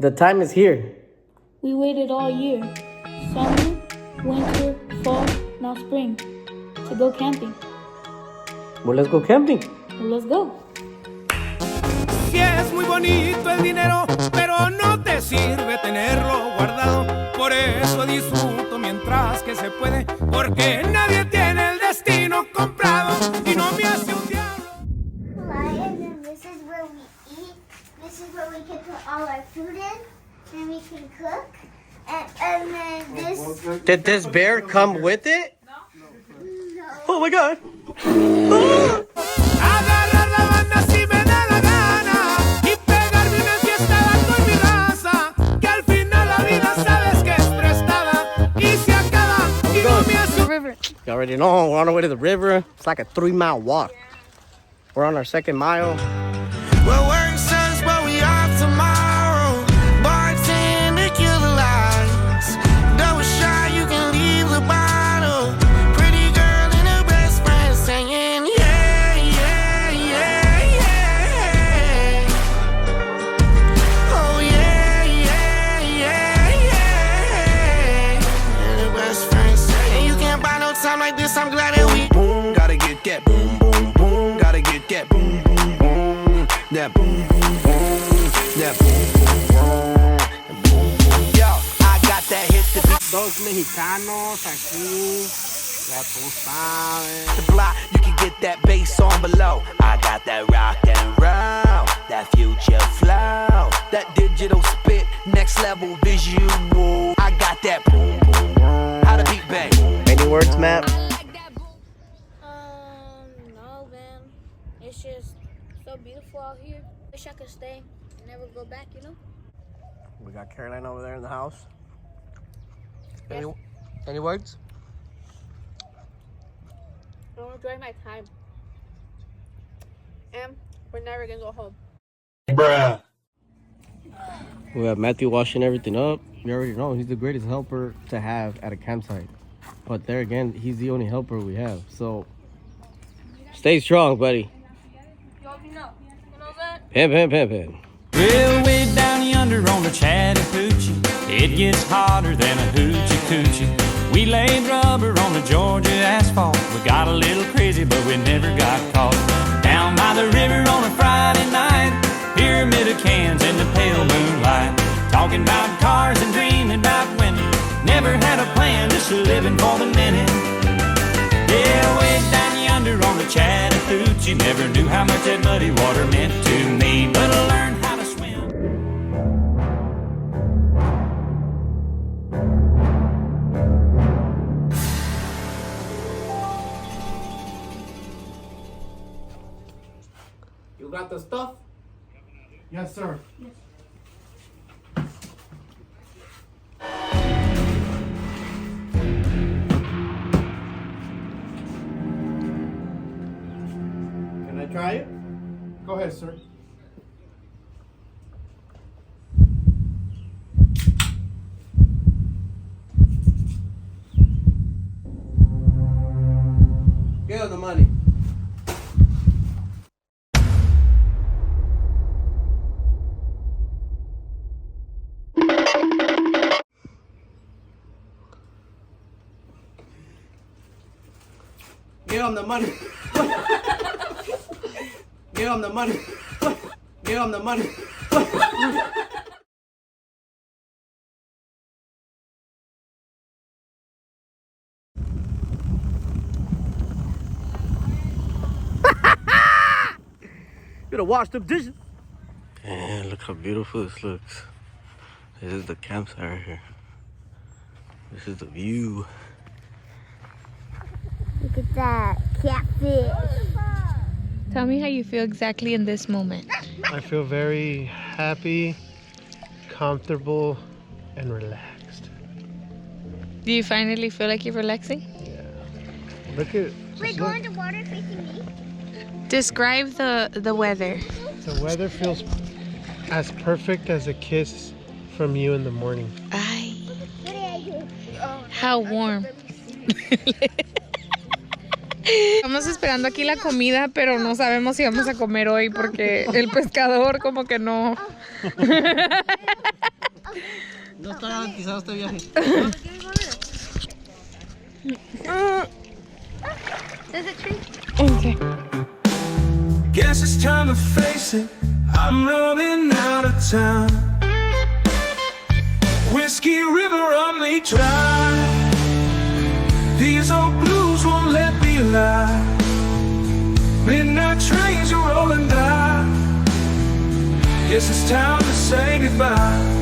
The time is here. We waited all year. Summer, winter, fall, now spring. To go camping. Well, let's go camping. Well, let's go. Si es muy bonito el dinero, pero no te sirve tenerlo guardado. Por eso disfruto mientras que se puede, porque nadie tiene el destino comprado y no me hace un diablo. And then this is where we eat. This is where we can put all our food in, and we can cook. And then this. Did this bear come with it? No. Oh my god. Agarrar la banda si me da la gana y pegarme una fiesta con mi raza, que al final la vida sabes que es prestada y se acaba y no me hace un River. You already know, we're on our way to the river. It's like a 3-mile walk. We're on our 2nd mile. Well, work says what we are tomorrow. Bartender, kill the lights. Double shot, you can leave the bottle. Pretty girl and her best friend singing, yeah, yeah, yeah, yeah. Oh, yeah, yeah, yeah, yeah. And her best friend singing, you can't buy no time like this. I'm glad that we boom, gotta get that boom, boom, boom, gotta get that boom, boom, boom. That boom, boom, boom, that boom, boom, boom, boom. Yo, I got that hit to be Dos mexicanos aquí. Ya tú sabes. the block. You can get that bass on below. I got that rock and roll, that future flow, that digital spit, next level visual. I got that boom, boom, boom. How to beat bang. Any words, Matt? No, man. It's just so beautiful out here. Wish I could stay and never go back, you know? We got Caroline over there in the house. Yes. Any words? I want to enjoy my time. And we're never going to go home. We have Matthew washing everything up. You already know he's the greatest helper to have at a campsite. But there again, he's the only helper we have. So stay strong, buddy. You already know. You know that? Pimp, pimp, pimp, pimp. Well, way down yonder on the Chattahoochee, it gets hotter than a hoochie coochie. We laid rubber on the Georgia asphalt. We got a little crazy, but we never got caught. Down by the river on a Friday night, pyramid of cans in the pale moonlight. Talking about cars and dreaming about women. Never had a plan, just living for the minute. Yeah, way down yonder on the Chattahoochee, never knew how much that muddy water meant to me, but I learned how to swim. You got the stuff? Yes, sir. Can I try it? Go ahead, sir. Give him the money. Give him the money. Give him the money. Give him the money. Gonna wash them dishes. And look how beautiful this looks. This is the campsite right here. This is the view. Look at that catfish. Tell me how you feel exactly in this moment. I feel very happy, comfortable, and relaxed. Do you finally feel like you're relaxing? Look at We're going to water facing me. Describe the weather. the weather feels as perfect as a kiss from you in the morning. Ay, how warm. Estamos esperando aquí la comida, pero no sabemos si vamos a comer hoy porque el pescador como que no. se va este viaje? There's a tree. Okay. Guess it's time to face it. I'm running out of time. Whiskey River on me dry. These old blues won't let me lie. Midnight trains are rolling by. Guess it's time to say goodbye.